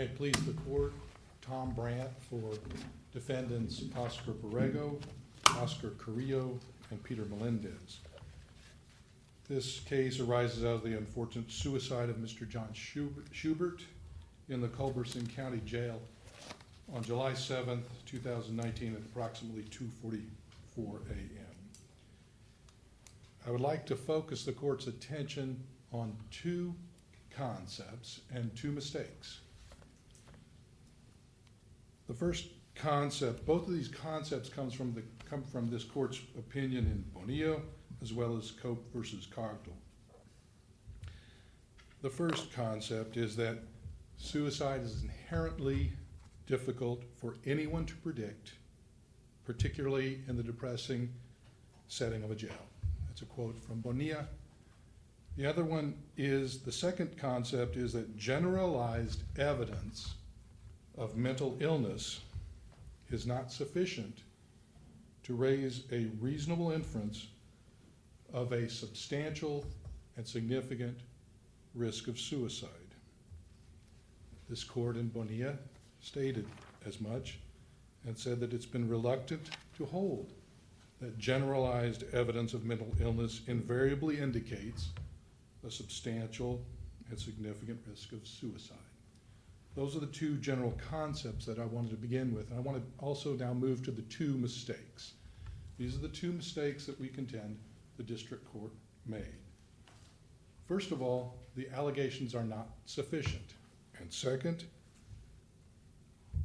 May it please the court, Tom Brandt for defendants Oscar Borrego, Oscar Carrillo, and Peter Melendez. This case arises out of the unfortunate suicide of Mr. John Schubert in the Culberson County Jail on July 7th, 2019 at approximately 2:44 a.m. I would like to focus the court's attention on two concepts and two mistakes. The first concept, both of these concepts come from this court's opinion in Borrego as well as Cope versus Cogdell. The first concept is that suicide is inherently difficult for anyone to predict, particularly in the depressing setting of a jail. That's a quote from Borrego. The other one is, the second concept is that generalized evidence of mental illness is not sufficient to raise a reasonable inference of a substantial and significant risk of suicide. This court in Borrego stated as much and said that it's been reluctant to hold that generalized evidence of mental illness invariably indicates a substantial and significant risk of suicide. Those are the two general concepts that I wanted to begin with. And I want to also now move to the two mistakes. These are the two mistakes that we contend the district court made. First of all, the allegations are not sufficient. And second,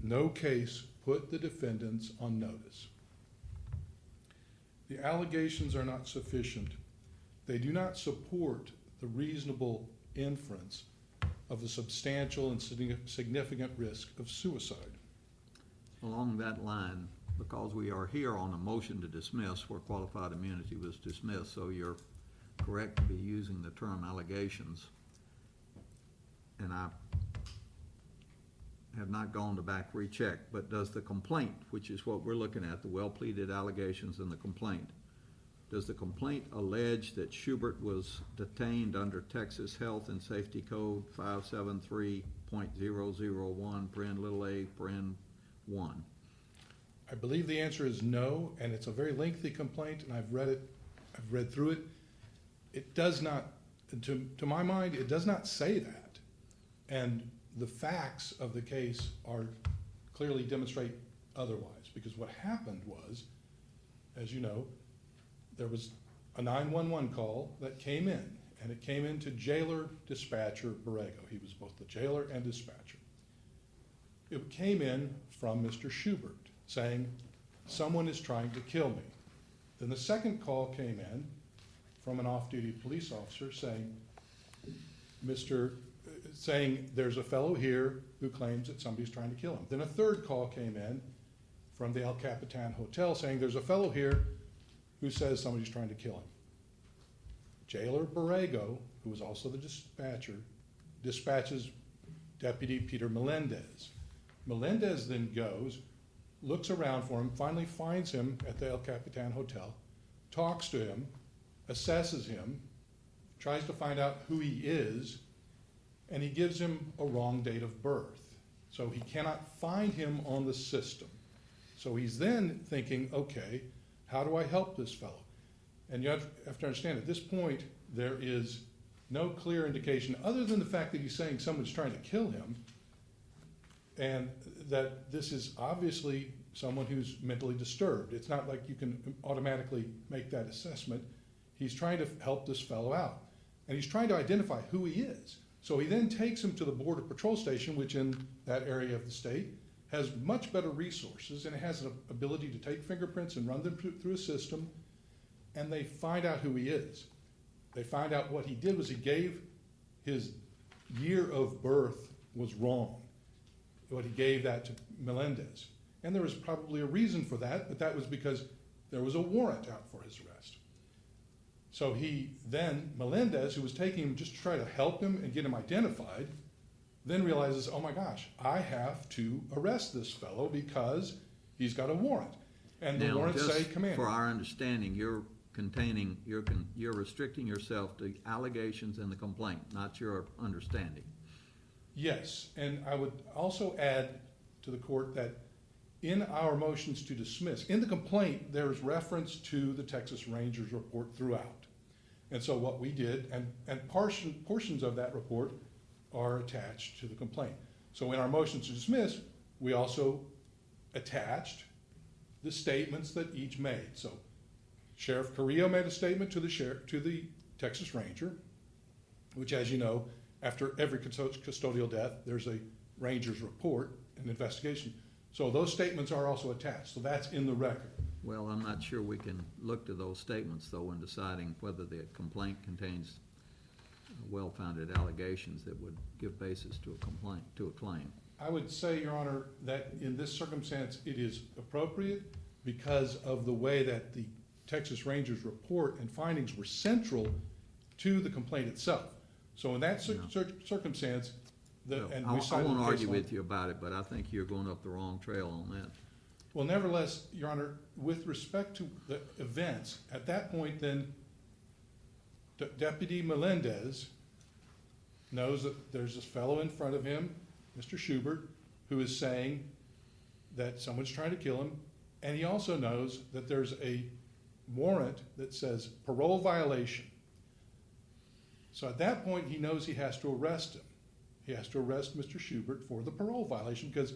no case put the defendants on notice. The allegations are not sufficient. They do not support the reasonable inference of a substantial and significant risk of suicide. Along that line, because we are here on a motion to dismiss where qualified immunity was dismissed, so you're correct to be using the term allegations. And I have not gone to back recheck, but does the complaint, which is what we're looking at, the well-pleaded allegations in the complaint, does the complaint allege that Schubert was detained under Texas Health and Safety Code 573.001, paren 1? I believe the answer is no, and it's a very lengthy complaint, and I've read through it. It does not, to my mind, it does not say that. And the facts of the case are clearly demonstrate otherwise, because what happened was, as you know, there was a 911 call that came in, and it came into jailer dispatcher Borrego. He was both the jailer and dispatcher. It came in from Mr. Schubert saying, someone is trying to kill me. Then the second call came in from an off-duty police officer saying, there's a fellow here who claims that somebody's trying to kill him. Then a third call came in from the El Capitan Hotel saying, there's a fellow here who says somebody's trying to kill him. Jailer Borrego, who was also the dispatcher, dispatches Deputy Peter Melendez. Melendez then goes, looks around for him, finally finds him at the El Capitan Hotel, talks to him, assesses him, tries to find out who he is, and he gives him a wrong date of birth. So he cannot find him on the system. So he's then thinking, okay, how do I help this fellow? And you have to understand, at this point, there is no clear indication, other than the fact that he's saying someone's trying to kill him, and that this is obviously someone who's mentally disturbed. It's not like you can automatically make that assessment. He's trying to help this fellow out, and he's trying to identify who he is. So he then takes him to the Border Patrol Station, which in that area of the state has much better resources, and it has an ability to take fingerprints and run them through a system, and they find out who he is. They find out what he did was he gave his year of birth was wrong. What he gave that to Melendez. And there was probably a reason for that, but that was because there was a warrant out for his arrest. So he then, Melendez, who was taking him just to try to help him and get him identified, then realizes, oh my gosh, I have to arrest this fellow because he's got a warrant. And the warrants say command. For our understanding, you're restricting yourself to allegations in the complaint, not your understanding. Yes, and I would also add to the court that in our motions to dismiss, in the complaint, there's reference to the Texas Rangers report throughout. And so what we did, and portions of that report are attached to the complaint. So in our motions to dismiss, we also attached the statements that each made. So Sheriff Carrillo made a statement to the Texas Ranger, which, as you know, after every custodial death, there's a Ranger's report, an investigation. So those statements are also attached. So that's in the record. Well, I'm not sure we can look to those statements, though, in deciding whether the complaint contains well-founded allegations that would give basis to a claim. I would say, Your Honor, that in this circumstance, it is appropriate because of the way that the Texas Rangers report and findings were central to the complaint itself. So in that circumstance, I won't argue with you about it, but I think you're going up the wrong trail on that. Well, nevertheless, Your Honor, with respect to the events, at that point then, Deputy Melendez knows that there's this fellow in front of him, Mr. Schubert, who is saying that someone's trying to kill him, and he also knows that there's a warrant that says parole violation. So at that point, he knows he has to arrest him. He has to arrest Mr. Schubert for the parole violation because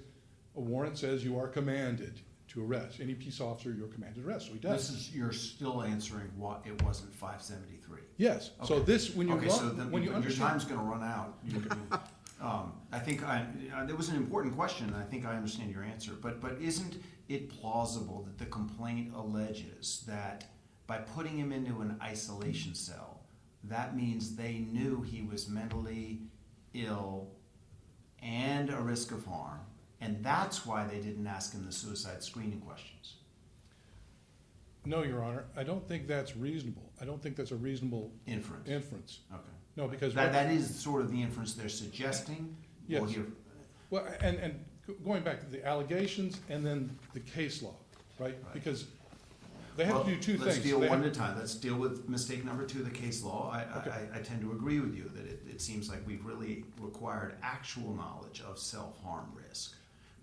a warrant says you are commanded to arrest. Any peace officer, you're commanded to arrest. So he does. You're still answering what it wasn't 573. Yes. Okay. So this, when you your time's going to run out. I think there was an important question, and I think I understand your answer. But isn't it plausible that the complaint alleges that by putting him into an isolation cell, that means they knew he was mentally ill and a risk of harm, and that's why they didn't ask him the suicide screening questions? No, Your Honor, I don't think that's reasonable. I don't think that's a reasonable inference. Okay. No, because that is sort of the inference they're suggesting. Yes. Well, and going back to the allegations and then the case law, right? Because they have to do two things. Let's deal one at a time. Let's deal with mistake number 2, the case law. I tend to agree with you that it seems like we've really required actual knowledge of self-harm risk.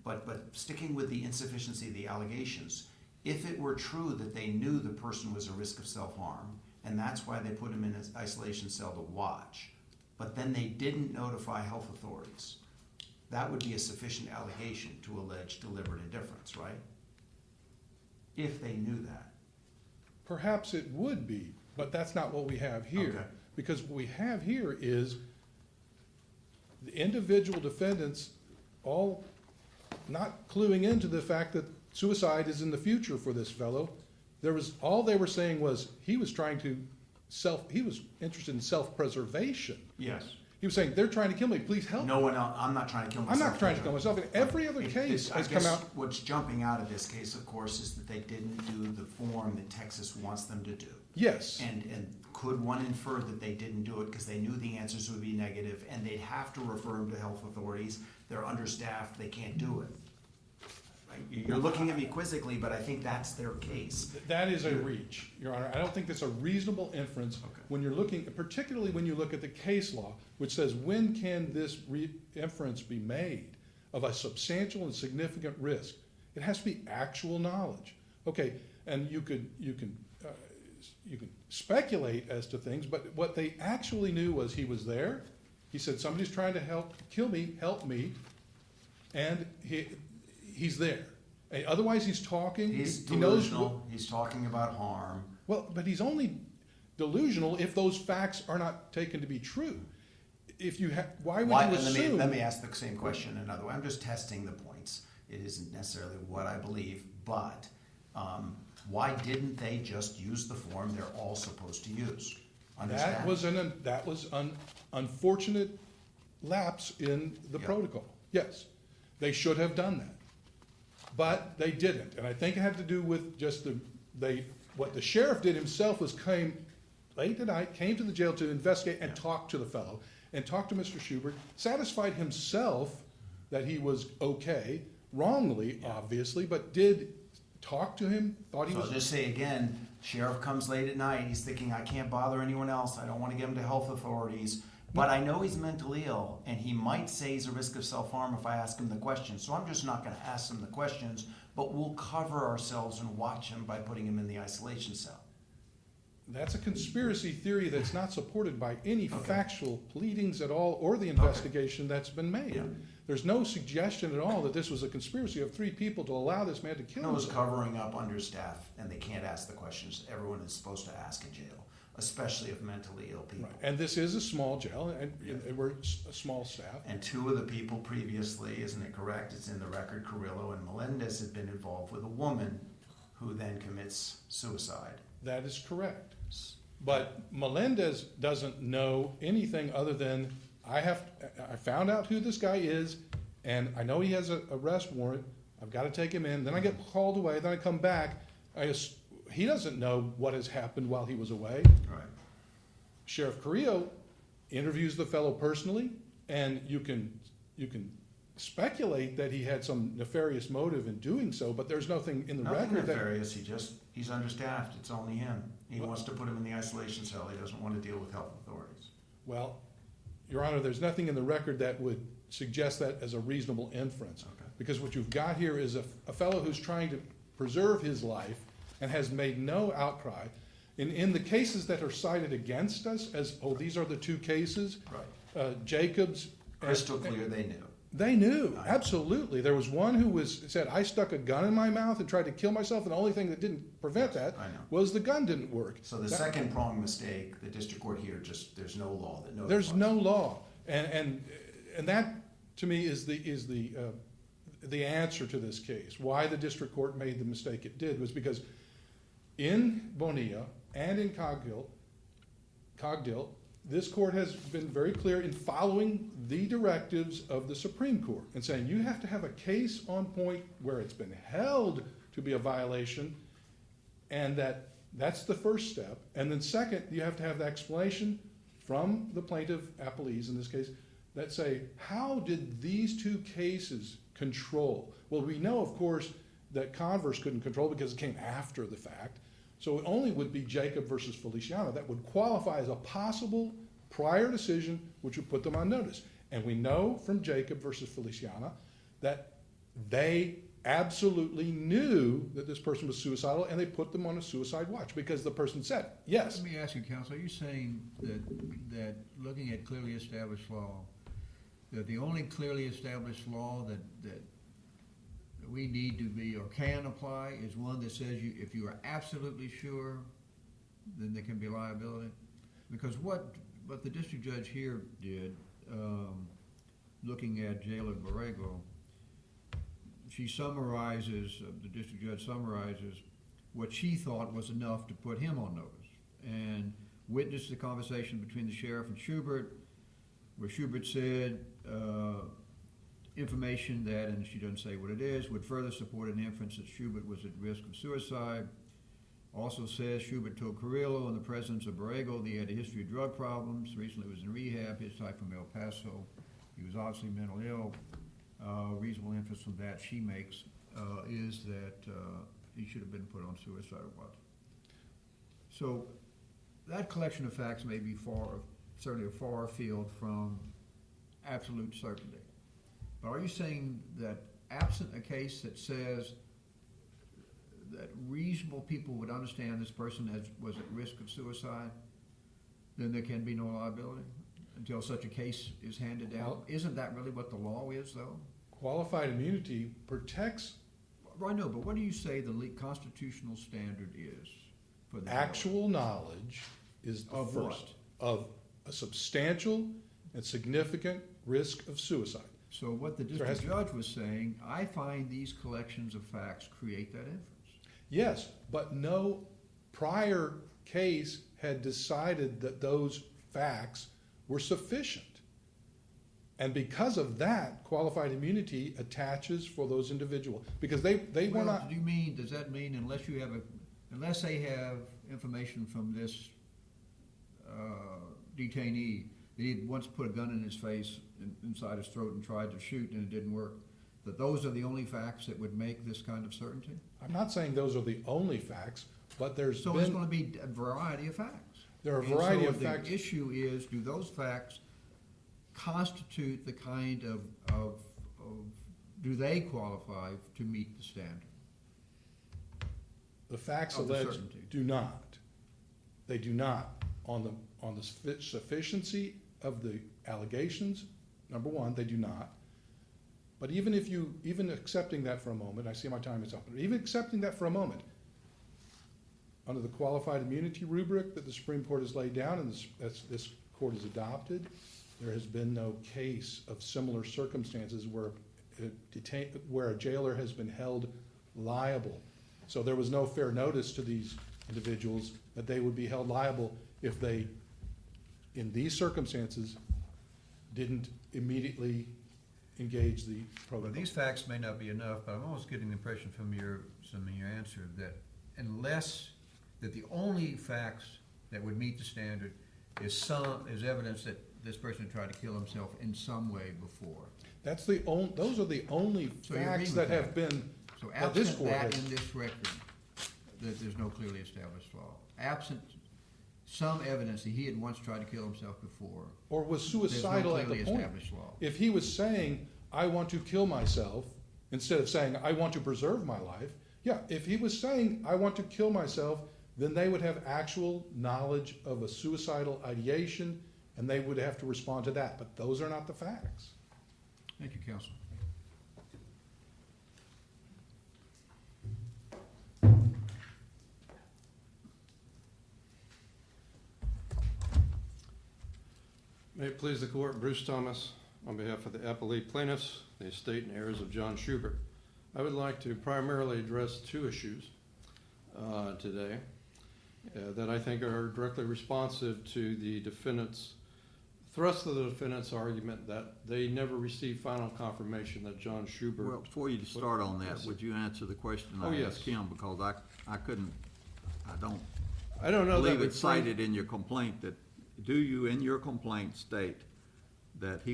But sticking with the insufficiency of the allegations, if it were true that they knew the person was a risk of self-harm, and that's why they put him in an isolation cell to watch, but then they didn't notify health authorities, that would be a sufficient allegation to allege deliberate indifference, right? If they knew that. Perhaps it would be, but that's not what we have here. Okay. Because what we have here is the individual defendants all not cluing into the fact that suicide is in the future for this fellow. All they were saying was he was interested in self-preservation. Yes. He was saying, they're trying to kill me, please help me. No one else, I'm not trying to kill myself. I'm not trying to kill myself. And every other case has come out. What's jumping out of this case, of course, is that they didn't do the form that Texas wants them to do. Yes. And could one infer that they didn't do it because they knew the answers would be negative and they'd have to refer them to health authorities? They're understaffed, they can't do it. Right? You're looking at me quizzically, but I think that's their case. That is a reach, Your Honor. I don't think that's a reasonable inference when you're looking, particularly when you look at the case law, which says when can this inference be made of a substantial and significant risk? It has to be actual knowledge. Okay, and you can speculate as to things, but what they actually knew was he was there. He said, somebody's trying to kill me, help me, and he's there. Otherwise, he's talking. He's delusional. He's talking about harm. Well, but he's only delusional if those facts are not taken to be true. Why would you assume? Let me ask the same question another way. I'm just testing the points. It isn't necessarily what I believe, but why didn't they just use the form they're all supposed to use? Understand? That was an unfortunate lapse in the protocol. Yes, they should have done that, but they didn't, and I think it had to do with just what the sheriff did himself was came late at night, came to the jail to investigate and talk to the fellow, and talk to Mr. Schubert, satisfied himself that he was okay, wrongly, obviously, but did talk to him, thought he was... So I'll just say again, sheriff comes late at night, he's thinking, I can't bother anyone else, I don't want to get him to health authorities, But I know he's mentally ill, and he might say he's a risk of self-harm if I ask him the questions. So I'm just not gonna ask him the questions, but we'll cover ourselves and watch him by putting him in the isolation cell. That's a conspiracy theory that's not supported by any Okay. factual pleadings at all or the investigation that's been made. Yeah. There's no suggestion at all that this was a conspiracy of 3 people to allow this man to kill No, it's himself. covering up understaffed, and they can't ask the questions everyone is supposed to ask in jail, especially of mentally ill people. Right. And this is a small jail, and we're a small staff. And 2 of the people previously, isn't it correct, it's in the record, Carrillo and Melendez had been involved with a woman who then commits suicide. That is correct. But Melendez doesn't know anything other than, I found out who this guy is, and I know he has an arrest warrant. I've got to take him in. Then I get called away. Then I come back. He doesn't know what has happened while he was away. Right. Sheriff Carrillo interviews the fellow personally, and you can speculate that he had some nefarious motive in doing so, but there's nothing in the Nothing record that. nefarious, he's understaffed, it's only him. He wants to put him in the isolation cell, he doesn't want to deal with health authorities. Well, Your Honor, there's nothing in the record that would suggest that as a reasonable inference. Okay. Because what you've got here is a fellow who's trying to preserve his life and has made no outcry. In the cases that are cited against us as, these are the 2 cases, Right. Jacobs. Crystal clear, they knew. They knew, absolutely. There was one who said, I stuck a gun in my mouth and tried to kill myself, and the only thing that didn't prevent that I know. was the gun didn't work. So the second prong mistake, the district court here, just, there's no law that notifies. There's no law, and that, to me, is the answer to this case. Why the district court made the mistake it did was because in Bonilla and in Cogdill, this court has been very clear in following the directives of the Supreme Court and saying you have to have a case on point where it's been held to be a violation, and that's the first step. And then second, you have to have the explanation from the plaintiff appellees in this case that say, how did these 2 cases control? Well, we know, of course, that Converse couldn't control because it came after the fact. So it only would be Jacob versus Feliciano that would qualify as a possible prior decision which would put them on notice. And we know from Jacob versus Feliciano that they absolutely knew that this person was suicidal, and they put them on a suicide watch because the person said, yes. Let me ask you, Counsel, are you saying that looking at clearly established law, that the only clearly established law that we need to be or can apply is one that says if you are absolutely sure, then there can be liability? Because what the district judge here did, looking at Jailer Borrego, she summarizes, the district judge summarizes what she thought was enough to put him on notice, and witnessed the conversation between the sheriff and Schubert, where Schubert said, information that, and she doesn't say what it is, would further support an inference that Schubert was at risk of suicide. Also says Schubert told Carrillo in the presence of Borrego that he had a history of drug problems, recently was in rehab, his type from El Paso. He was obviously mentally ill. Reasonable inference from that she makes is that he should have been put on suicide watch. So that collection of facts may be certainly a far field from absolute certainty. But are you saying that absent a case that says that reasonable people would understand this person was at risk of suicide, then there can be no liability until such a case is handed down? Well, isn't that really what the law is, though? Qualified immunity protects I know, but what do you say the constitutional standard is for the actual knowledge is the Of first. what? Of a substantial and significant risk of suicide. So what the There has district to be- judge was saying, I find these collections of facts create that inference. Yes, but no prior case had decided that those facts were sufficient. And because of that, qualified immunity attaches for those individuals, because they were Well, not. does that mean unless they have information from this detainee that he once put a gun in his face, inside his throat, and tried to shoot and it didn't work, that those are the only facts that would make this kind of certainty? I'm not saying those are the only facts, but there's So it's been, going to be a variety of facts. there are a And variety so of facts. the issue is, do those facts constitute the kind of do they qualify to meet the standard? The facts Of the alleged certainty. do not. They do not. On the sufficiency of the allegations, number one, they do not. But even accepting that for a moment, I see my time is up, but even accepting that for a moment, under the qualified immunity rubric that the Supreme Court has laid down and this court has adopted, there has been no case of similar circumstances where a jailer has been held liable. So there was no fair notice to these individuals that they would be held liable if they, in these circumstances, didn't immediately engage the Well, protocol. these facts may not be enough, but I'm almost getting the impression from your answer that that the only facts that would meet the standard is evidence that this person tried to kill himself in some way before. Those are the only So you agree facts with that that? have been, So that this absent court that has. in this record, that there's no clearly established law. Absent some evidence that he had once tried to kill himself before, or was there's no suicidal at clearly the point. established law. If he was saying, I want to kill myself, instead of saying, I want to preserve my life, yeah, if he was saying, I want to kill myself, then they would have actual knowledge of a suicidal ideation, and they would have to respond to that. But those are not the facts. Thank you, Counsel. May it please the court, Bruce Thomas, on behalf of the appellee plaintiffs, the estate and heirs of John Schubert. I would like to primarily address two issues today that I think are directly responsive to the defendant's thrust of the defendant's argument that they never received final confirmation that John Schubert. Well, before you start on that, Yes. would you answer the question Oh, I yes. asked him, because I don't I don't know that believe we it's cited in your complaint that, do you in your complaint state that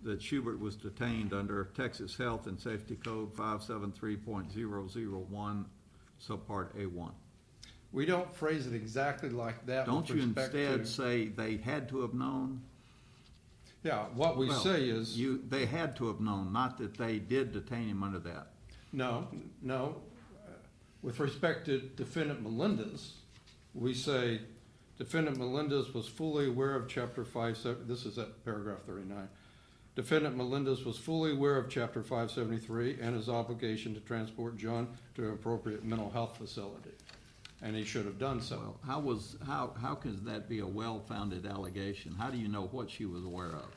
that Schubert was detained under Texas Health and Safety Code 573.001, subpart A1? We don't phrase it exactly like that. Don't with you respect instead to- say they had to have known? Yeah, what we Well, say is. They had to have known, not that they did detain him under that. No. With respect to defendant Melendez, we say defendant Melendez was fully aware of Chapter 5, this is at paragraph 39. Defendant Melendez was fully aware of Chapter 573 and his obligation to transport John to an appropriate mental health facility, and he should have done so. Well, how can that be a well-founded allegation? How do you know what she was aware of?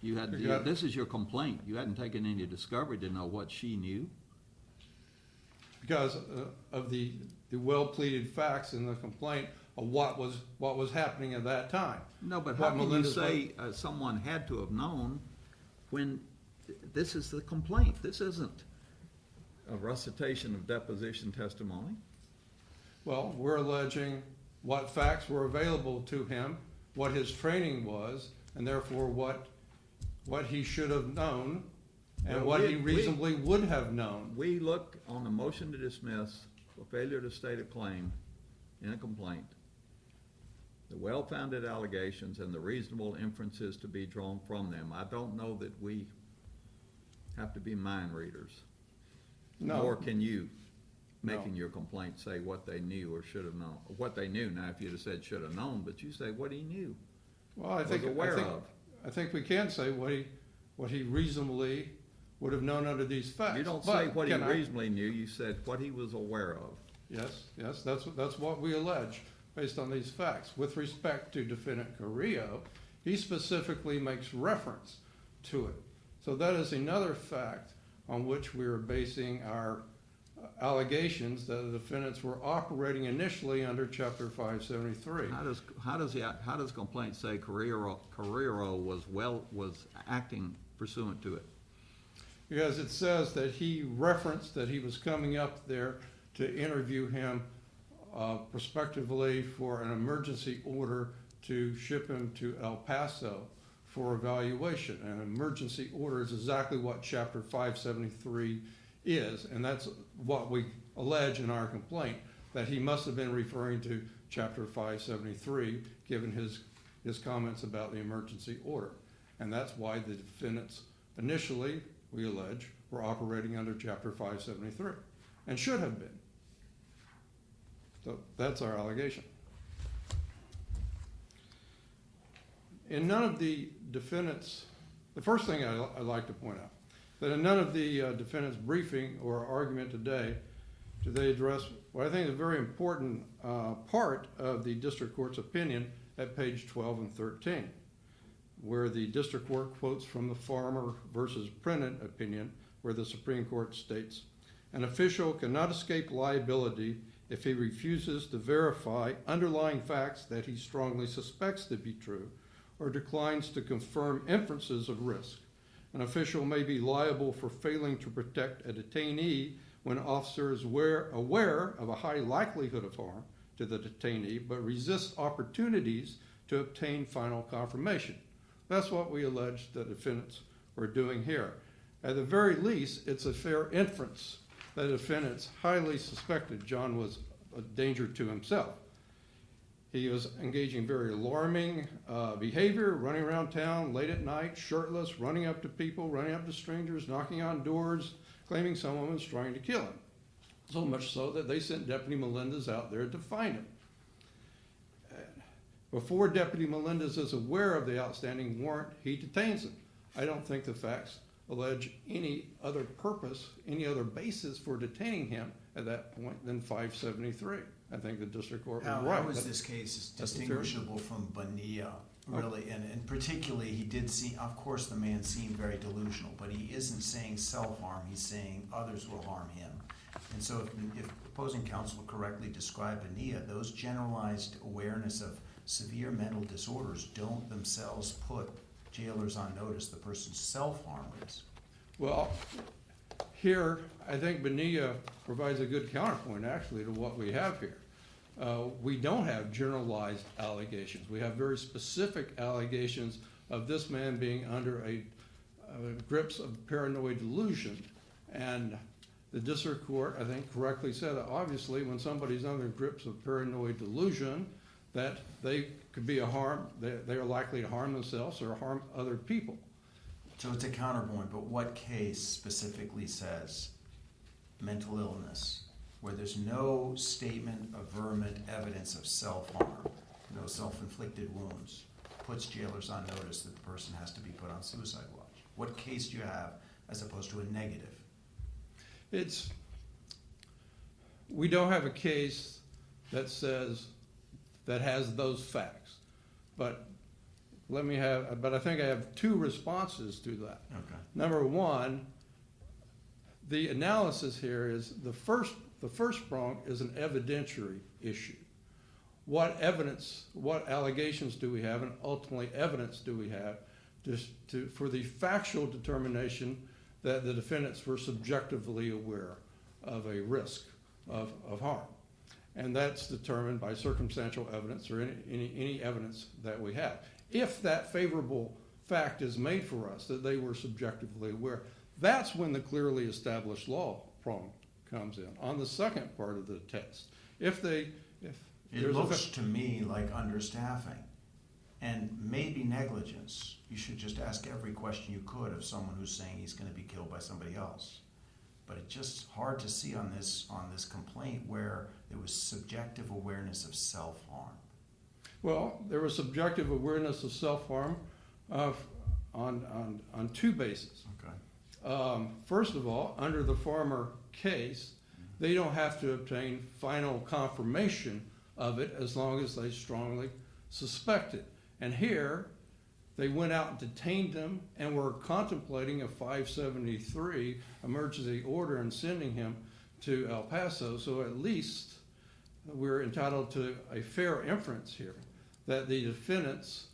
This is your complaint. You hadn't taken any discovery to know what she knew? Because of the well-pleaded facts in the complaint of what was happening at that time. No, but What how can you Melendez say someone had to have known when this is the complaint? This isn't a recitation of deposition testimony. Well, we're alleging what facts were available to him, what his training was, and therefore what he should have known, and Well, what we- he reasonably would have known. We look on the motion to dismiss for failure to state a claim in a complaint, the well-founded allegations and the reasonable inferences to be drawn from them. I don't know that we have to be mind readers. No. Nor can you, No. making your complaint, say what they knew or should have known, or what they knew. Now, if you'd have said should have known, but you say what he knew. Well, I Was think aware of. I think we can say what he reasonably would have known under these facts. You don't But say what he can I- reasonably knew, you said what he was aware of. Yes, that's what we allege based on these facts. With respect to defendant Carrillo, he specifically makes reference to it. So that is another fact on which we are basing our allegations that the defendants were operating initially under Chapter 573. How does the complaint say Carrillo was acting pursuant to it? Because it says that he referenced that he was coming up there to interview him prospectively for an emergency order to ship him to El Paso for evaluation. An emergency order is exactly what Chapter 573 is, and that's what we allege in our complaint, that he must have been referring to Chapter 573, given his comments about the emergency order. And that's why the defendants initially, we allege, were operating under Chapter 573, and should have been. So that's our allegation. In none of the defendants, the first thing I'd like to point out, that in none of the defendants' briefing or argument today do they address what I think is a very important part of the district court's opinion at page 12 and 13, where the district court quotes from the Farmer versus Prenant opinion, where the Supreme Court states, "An official cannot escape liability if he refuses to verify underlying facts that he strongly suspects to be true or declines to confirm inferences of risk. An official may be liable for failing to protect a detainee when officer is aware of a high likelihood of harm to the detainee, but resists opportunities to obtain final confirmation." That's what we allege the defendants were doing here. At the very least, it's a fair inference that the defendants highly suspected John was a danger to himself. He was engaging very alarming behavior, running around town late at night, shirtless, running up to people, running up to strangers, knocking on doors, claiming someone was trying to kill him. So much so that they sent Deputy Melendez out there to find him. Before Deputy Melendez is aware of the outstanding warrant, he detains him. I don't think the facts allege any other purpose, any other basis for detaining him at that point than 573. I think the district court was right. How is this case that's a fair- distinguishable from Bonilla, really? And particularly, he did seem, of course, the man seemed very delusional, but he isn't saying self-harm, he's saying others will harm him. And so if opposing counsel correctly described Bonilla, those generalized awareness of severe mental disorders don't themselves put jailers on notice the person's self-harm risk. Well, here, I think Bonilla provides a good counterpoint, actually, to what we have here. We don't have generalized allegations. We have very specific allegations of this man being under a grips of paranoid delusion. And the district court, I think, correctly said that obviously when somebody's under grips of paranoid delusion, that they could be a harm, they are likely to harm themselves or harm other people. So it's a counterpoint, but what case specifically says mental illness, where there's no statement, averment, evidence of self-harm, no self-inflicted wounds, puts jailers on notice that the person has to be put on suicide watch? What case do you have as opposed to a negative? We don't have a case that says, that has those facts. But I think I have two responses to that. Okay. Number one, the analysis here is the first prong is an evidentiary issue. What evidence, what allegations do we have, and ultimately evidence do we have for the factual determination that the defendants were subjectively aware of a risk of harm? And that's determined by circumstantial evidence or any evidence that we have. If that favorable fact is made for us, that they were subjectively aware, that's when the clearly established law prong comes in, on the second part of the test. It looks to me like understaffing and maybe negligence. You should just ask every question you could of someone who's saying he's going to be killed by somebody else. But it's just hard to see on this complaint where there was subjective awareness of self-harm. Well, there was subjective awareness of self-harm on two bases. Okay. First of all, under the Farmer case, they don't have to obtain final confirmation of it as long as they strongly suspect it. And here, they went out and detained him and were contemplating a 573 emergency order and sending him to El Paso. So at least we're entitled to a fair inference here that the defendants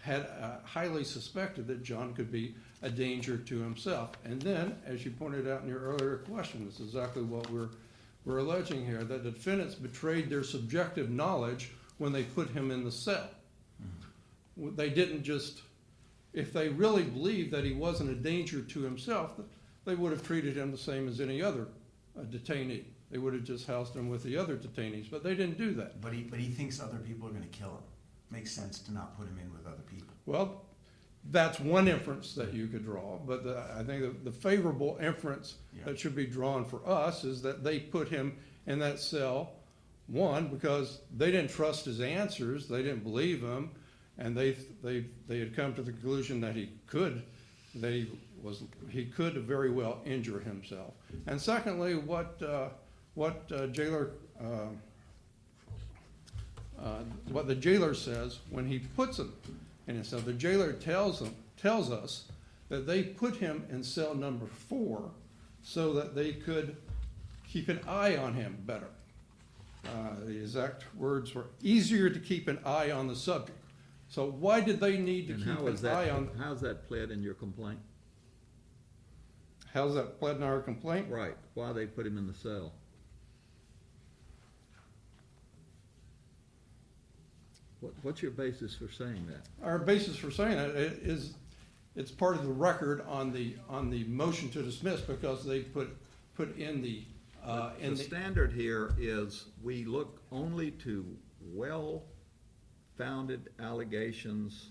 had highly suspected that John could be a danger to himself. And then, as you pointed out in your earlier question, this is exactly what we're alleging here, that the defendants betrayed their subjective knowledge when they put him in the cell. They didn't just, if they really believed that he wasn't a danger to himself, they would have treated him the same as any other detainee. They would have just housed him with the other detainees, but they didn't do that. But he thinks other people are going to kill him. makes sense to not put him in with other people. Well, that's one inference that you could draw, but I think the favorable inference Yeah. that should be drawn for us is that they put him in that cell, one, because they didn't trust his answers, they didn't believe him, and they had come to the conclusion that he could very well injure himself. And secondly, what the jailer says when he puts him in his cell, the jailer tells us that they put him in cell number 4 so that they could keep an eye on him better. The exact words were easier to keep an eye on the subject. So why did they need to And keep how is an eye that, on? how's that pled in your complaint? How's that pled in our complaint? Right, why they put him in the cell? What's your basis for saying that? Our basis for saying that is, it's part of the record on the motion to dismiss because they put in the, The standard here is we look only to well-founded allegations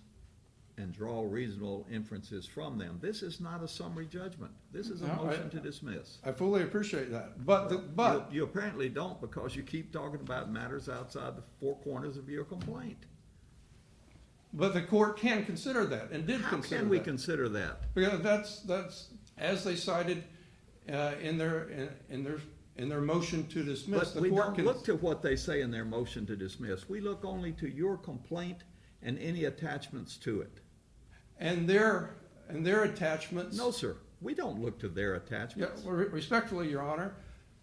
and draw reasonable inferences from them. This is not a summary judgment. This is a No, motion to dismiss. I fully appreciate that, but You apparently don't because you keep talking about matters outside the four corners of your complaint. the court can consider that and did How consider can we that. consider that? Because that's as they cited in their motion to dismiss. But we don't look to what they say in their motion to dismiss. We look only to your complaint and any attachments to it. and their attachments. No, sir, we don't look to their Yeah, attachments. well, respectfully, Your Honor,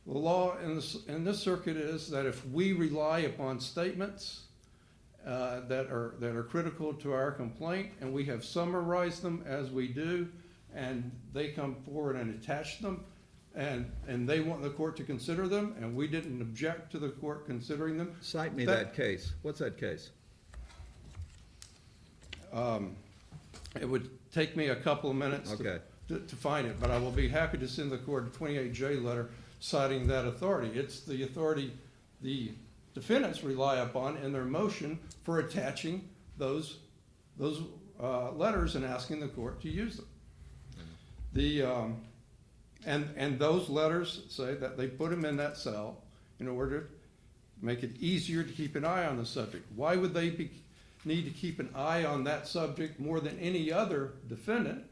the law in this circuit is that if we rely upon statements that are critical to our complaint, and we have summarized them as we do, and they come forward and attach them, and they want the court to consider them, and we didn't object to the court considering them. Cite me that case. What's that case? It would take me a couple of minutes Okay. to find it, but I will be happy to send the court a 28J letter citing that authority. It's the authority the defendants rely upon in their motion for attaching those letters and asking the court to use them. And those letters say that they put him in that cell in order to make it easier to keep an eye on the subject. Why would they need to keep an eye on that subject more than any other defendant?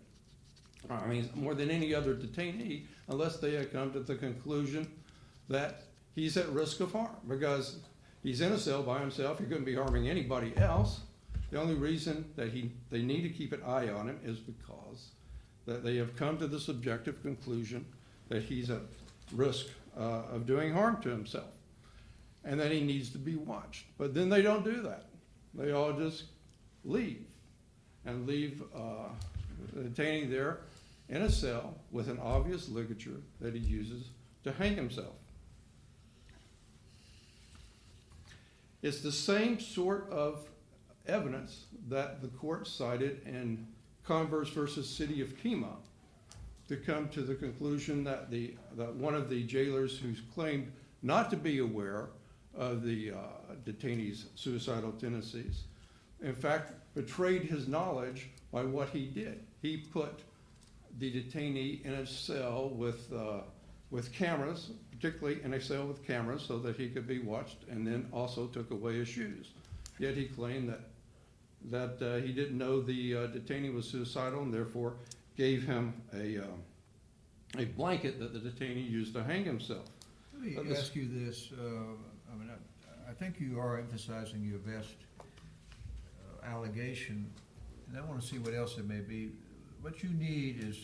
I mean, more than any other detainee, unless they had come to the conclusion that he's at risk of harm, because he's in a cell by himself, he couldn't be harming anybody else. The only reason that they need to keep an eye on him is because that they have come to the subjective conclusion that he's at risk of doing harm to himself, and that he needs to be watched. But then they don't do that. They all just leave, and leave the detainee there in a cell with an obvious ligature that he uses to hang himself. It's the same sort of evidence that the court cited in Converse versus City of Kemah to come to the conclusion that one of the jailers who's claimed not to be aware of the detainee's suicidal tendencies, in fact, betrayed his knowledge by what he did. He put the detainee in a cell with cameras, particularly in a cell with cameras, so that he could be watched, and then also took away his shoes. Yet he claimed that he didn't know the detainee was suicidal, and therefore gave him a blanket that the detainee used to hang himself. Let me ask you this, I think you are emphasizing your best allegation, and I want to see what else there may be. What you need is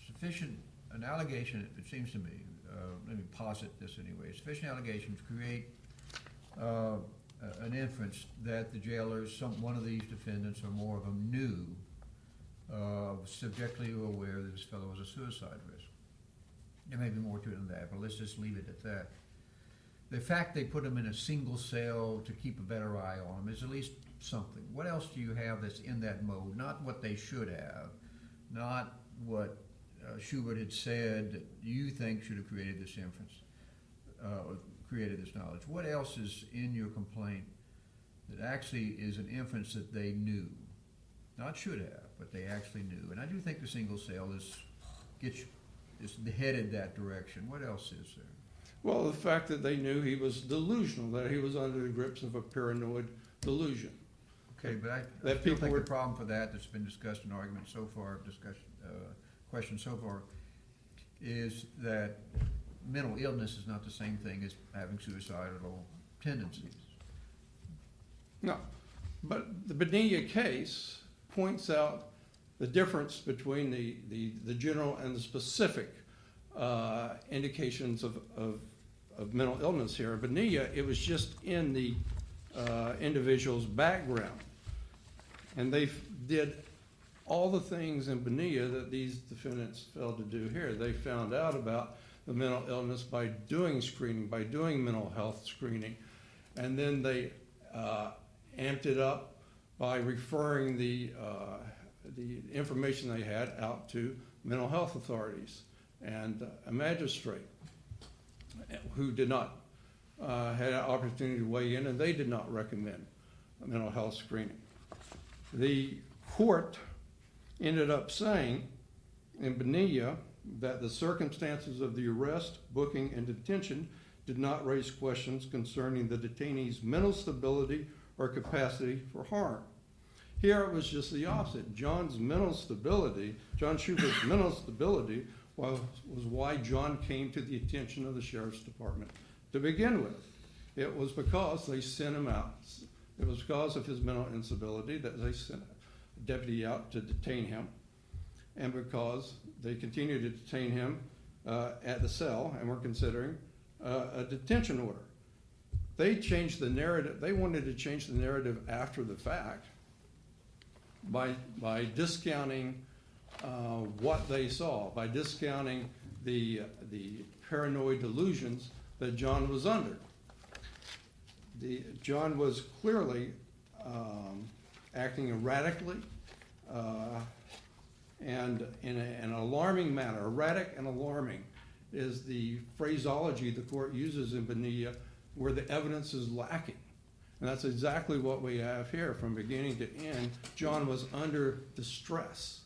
sufficient, an allegation, it seems to me, let me posit this anyway, sufficient allegation to create an inference that the jailers, one of these defendants or more of them knew, subjectively aware that this fellow was a suicide risk. There may be more to it than that, but let's just leave it at that. The fact they put him in a single cell to keep a better eye on him is at least something. What else do you have that's in that mode? Not what they should have, not what Schubert had said that you think should have created this inference, or created this knowledge. What else is in your complaint that actually is an inference that they knew. Not should have, but they actually knew. And I do think the single cell is headed that direction. What else is there? Well, the fact that they knew he was delusional, that he was under the grips of a paranoid delusion. Okay, but I That still people think were- the problem for that's been discussed in argument so far, question so far, is that mental illness is not the same thing as having suicidal tendencies. No, but the Bonilla case points out the difference between the general and the specific indications of mental illness here. Bonilla, it was just in the individual's background. And they did all the things in Bonilla that these defendants failed to do here. They found out about the mental illness by doing screening, by doing mental health screening. And then they amped it up by referring the information they had out to mental health authorities and a magistrate who did not had an opportunity to weigh in, and they did not recommend mental health screening. The court ended up saying in Bonilla that the circumstances of the arrest, booking, and detention did not raise questions concerning the detainee's mental stability or capacity for harm. Here it was just the opposite. John Schubert's mental stability was why John came to the attention of the Sheriff's Department to begin with. It was because they sent him out. It was because of his mental instability that they sent a deputy out to detain him, and because they continued to detain him at the cell and were considering a detention order. They changed the narrative. They wanted to change the narrative after the fact by discounting what they saw, by discounting the paranoid delusions that John was under. John was clearly acting erratically and in an alarming manner. Erratic and alarming is the phraseology the court uses in Bonilla where the evidence is lacking. And that's exactly what we have here from beginning to end. John was under distress.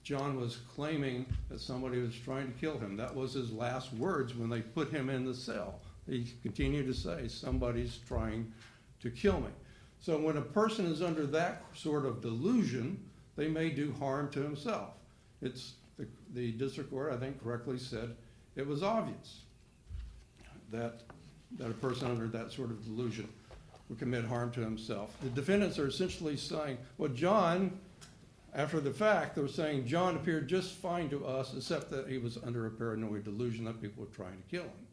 John was claiming that somebody was trying to kill him. That was his last words when they put him in the cell. He continued to say, somebody's trying to kill me. So when a person is under that sort of delusion, they may do harm to himself. It's the district court, I think, correctly said it was obvious that a person under that sort of delusion would commit harm to himself. The defendants are essentially saying, well, John, after the fact, they're saying John appeared just fine to us, except that he was under a paranoid delusion that people were trying to kill him.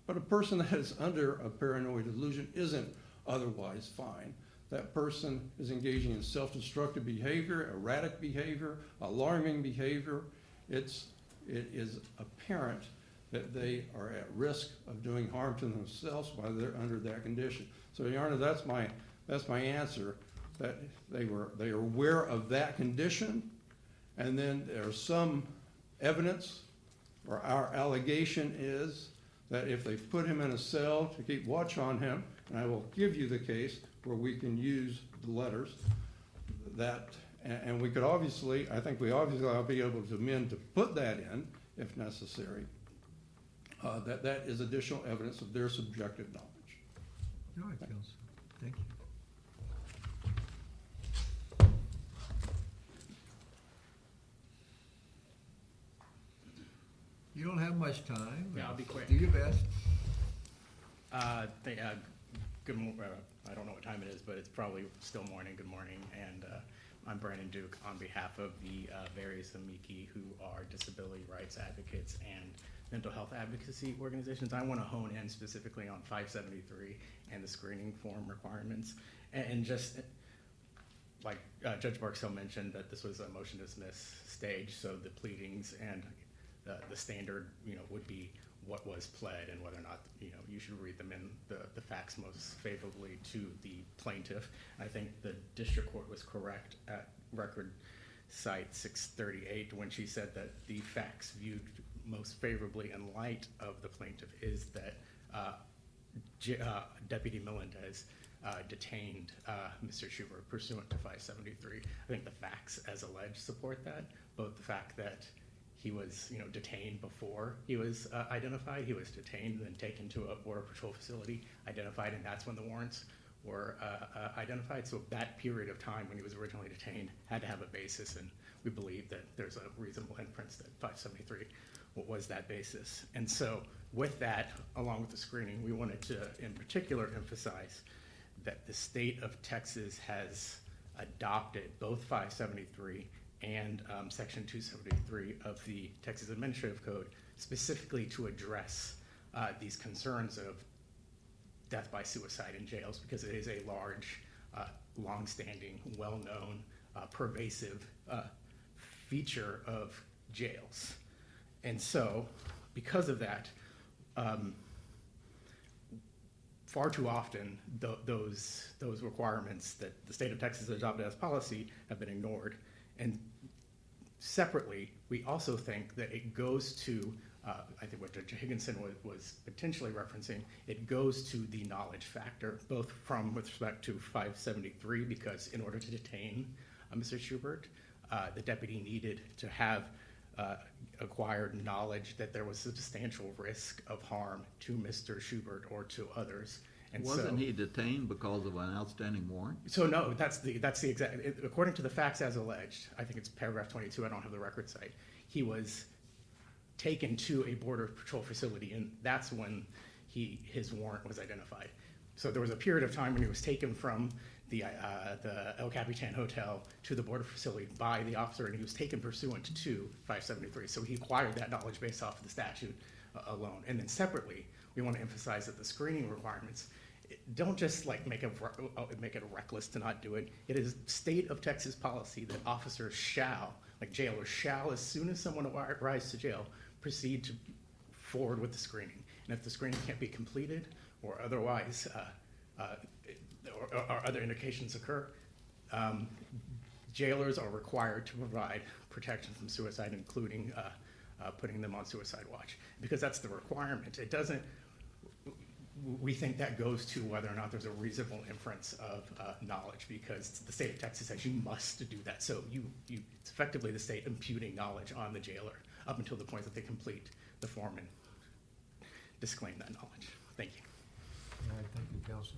But a person that is under a paranoid delusion isn't otherwise fine. That person is engaging in self-destructive behavior, erratic behavior, alarming behavior. It is apparent that they are at risk of doing harm to themselves while they're under that condition. So, Your Honor, that's my answer. That they are aware of that condition, and then there's some evidence, or our allegation is that if they put him in a cell to keep watch on him, and I will give you the case where we can use the letters, that, and we could obviously, I think we obviously will be able to amend to put that in if necessary, that is additional evidence of their subjective knowledge. All right, Counsel. Thank you. You don't have much time. Yeah, I'll be quick. Do your best. Good I don't know what time it is, but it's probably still morning. Good morning. And I'm Brandon Duke on behalf of the various amici who are disability rights advocates and mental health advocacy organizations. I want to hone in specifically on 573 and the screening form requirements. And just like Judge Barksdale mentioned, that this was a motion to dismiss stage, so the pleadings and the standard, would be what was pled and whether or not, you should read them in the facts most favorably to the plaintiff. I think the district court was correct at record site 638 when she said that the facts viewed most favorably in light of the plaintiff is that Deputy Melendez detained Mr. Schubert pursuant to 573. I think the facts as alleged support that, both the fact that he was, detained before he was identified. He was detained and then taken to a Border Patrol facility, identified, and that's when the warrants were identified. So that period of time when he was originally detained had to have a basis, and we believe that there's a reasonable inference that 573 was that basis. And so with that, along with the screening, we wanted to, in particular, emphasize that the state of Texas has adopted both 573 and Section 273 of the Texas Administrative Code specifically to address these concerns of death by suicide in jails, because it is a large, long-standing, well-known, pervasive feature of jails. And so, because of that, far too often those requirements that the state of Texas has adopted as policy have been ignored. And separately, we also think that it goes to, I think what Judge Higginson was potentially referencing, it goes to the knowledge factor, both with respect to 573, because in order to detain Mr. Schubert, the deputy needed to have acquired knowledge that there was substantial risk of harm to Mr. Schubert or to others. And Wasn't he detained because of an outstanding warrant? So no, that's the exact, according to the facts as alleged, I think it's paragraph 22, I don't have the record site, he was taken to a Border Patrol facility, and that's when his warrant was identified. So there was a period of time when he was taken from the El Capitan Hotel to the border facility by the officer, and he was taken pursuant to 573. So he acquired that knowledge based off of the statute alone. And then separately, we want to emphasize that the screening requirements don't just make it reckless to not do it. It is state of Texas policy that officers shall, jailers shall, as soon as someone arrives to jail, proceed to forward with the screening. And if the screening can't be completed or otherwise or other indications occur, jailers are required to provide protection from suicide, including putting them on suicide watch, because that's the requirement. It doesn't. We think that goes to whether or not there's a reasonable inference of knowledge, because the state of Texas says you must do that. So it's effectively the state imputing knowledge on the jailer up until the point that they complete the form and disclaim that knowledge. Thank you. All right, thank you, Counsel.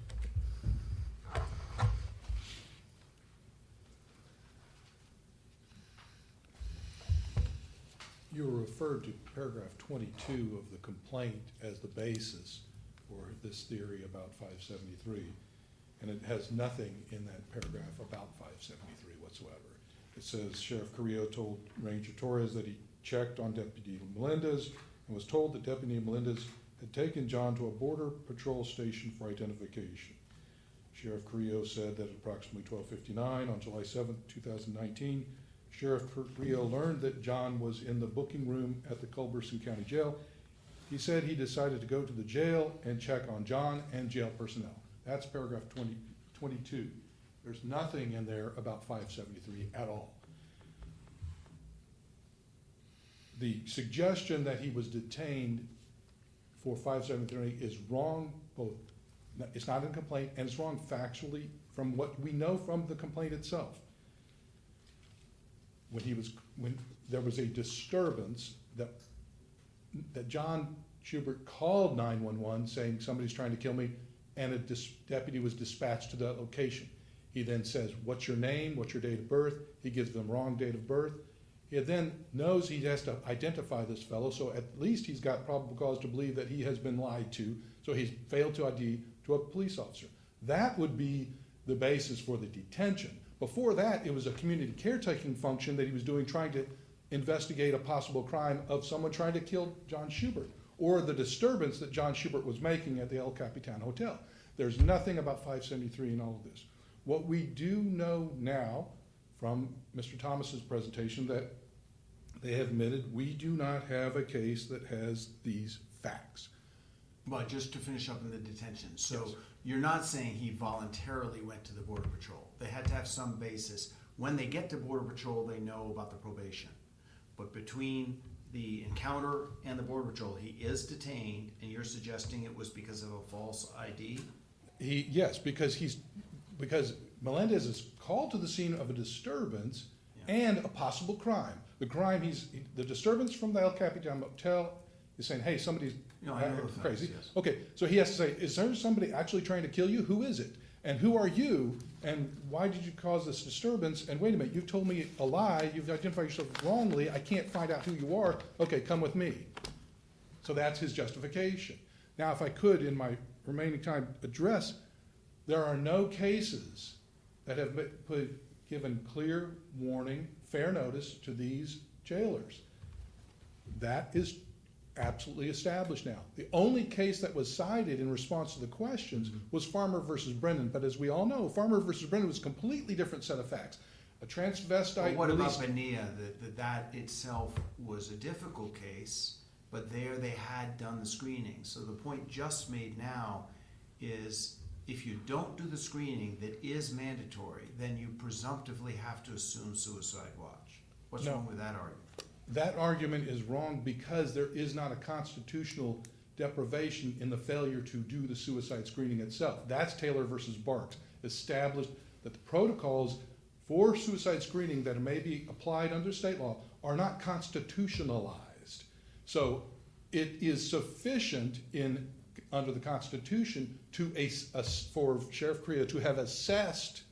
You referred to paragraph 22 of the complaint as the basis for this theory about 573, and it has nothing in that paragraph about 573 whatsoever. It says Sheriff Carrillo told Ranger Torres that he checked on Deputy Melendez and was told that Deputy Melendez had taken John to a Border Patrol station for identification. Sheriff Carrillo said that at approximately 12:59 on July 7, 2019, Sheriff Carrillo learned that John was in the booking room at the Culberson County Jail. He said he decided to go to the jail and check on John and jail personnel. That's paragraph 22. There's nothing in there about 573 at all. The suggestion that he was detained for 573 is wrong. Both, it's not in the complaint, and it's wrong factually from what we know from the complaint itself. When there was a disturbance that John Schubert called 911 saying somebody's trying to kill me, and a deputy was dispatched to that location. He then says, what's your name, what's your date of birth? He gives them wrong date of birth. He then knows he has to identify this fellow, so at least he's got probable cause to believe that he has been lied to, so he's failed to ID to a police officer. That would be the basis for the detention. Before that, it was a community caretaking function that he was doing, trying to investigate a possible crime of someone trying to kill John Schubert, or the disturbance that John Schubert was making at the El Capitan Hotel. There's nothing about 573 in all of this. What we do know now from Mr. Thomas's presentation, that they have admitted we do not have a case that has these facts. Well, just to finish up in the detention. So Yes. You're not saying he voluntarily went to the Border Patrol. They had to have some basis. When they get to Border Patrol, they know about the probation. But between the encounter and the Border Patrol, he is detained, and you're suggesting it was because of a false ID? Yes, because Melendez is called to the scene of a disturbance and a possible crime. The disturbance from the El Capitan Motel is saying, hey, somebody's No, I know the facts, crazy. yes. Okay, so he has to say, is there somebody actually trying to kill you? Who is it? And who are you? And why did you cause this disturbance? And wait a minute, you've told me a lie. You've identified yourself wrongly. I can't find out who you are. Okay, come with me. So that's his justification. Now, if I could, in my remaining time, address, there are no cases that have given clear warning, fair notice to these jailers. That is absolutely established now. The only case that was cited in response to the questions was Farmer versus Brennan. But as we all know, Farmer versus Brennan was a completely different set of facts. A transvestite But what about released. Bonilla? That itself was a difficult case, but there they had done the screening. So the point just made now is if you don't do the screening that is mandatory, then you presumptively have to assume suicide watch. What's No. wrong with that argument? That argument is wrong because there is not a constitutional deprivation in the failure to do the suicide screening itself. That's Taylor versus Barks, established that the protocols for suicide screening that may be applied under state law are not constitutionalized. So it is sufficient under the Constitution for Sheriff Correa to have assessed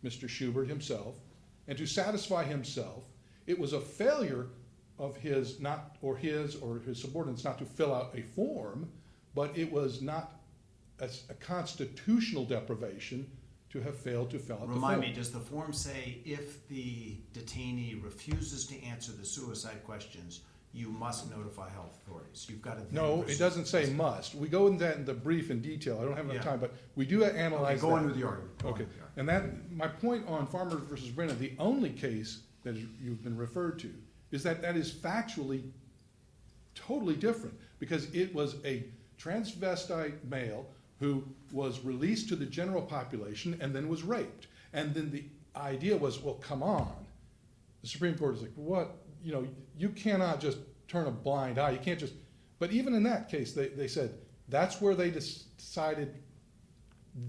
Mr. Schubert himself and to satisfy himself. It was a failure of his subordinates not to fill out a form, but it was not a constitutional deprivation to have failed to fill out the form. Remind me, does the form say if the detainee refuses to answer the suicide questions, you must notify health authorities? You've got to. No, it doesn't say must. We go into that in the brief in detail. I don't have enough Yeah. time, but we do analyze Okay, go that. on with the argument. Go on Okay, with the argument. and that, my point on Farmer versus Brennan, the only case that you've been referred to is that is factually totally different because it was a transvestite male who was released to the general population and then was raped. And then the idea was, well, come on. The Supreme Court is like, what? You cannot just turn a blind eye. You can't just, but even in that case, they said that's where they decided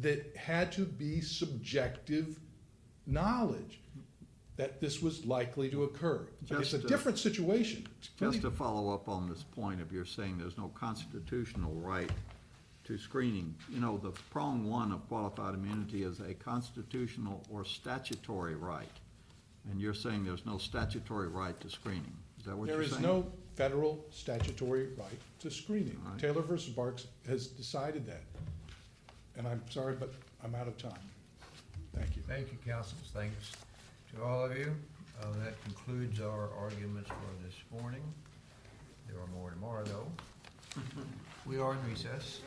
that had to be subjective knowledge that this was likely to occur. But it's a Just, different situation. It's really- Just to follow up on this point of you're saying there's no constitutional right to screening. The prong one of qualified immunity is a constitutional or statutory right. And you're saying there's no statutory right to screening. Is that what you're There saying? is no federal statutory right to screening. All right. Taylor versus Barks has decided that. And I'm sorry, but I'm out of time. Thank you. Thank you, counsel. Thanks to all of you. That concludes our arguments for this morning. There are more tomorrow, though. We are in recess.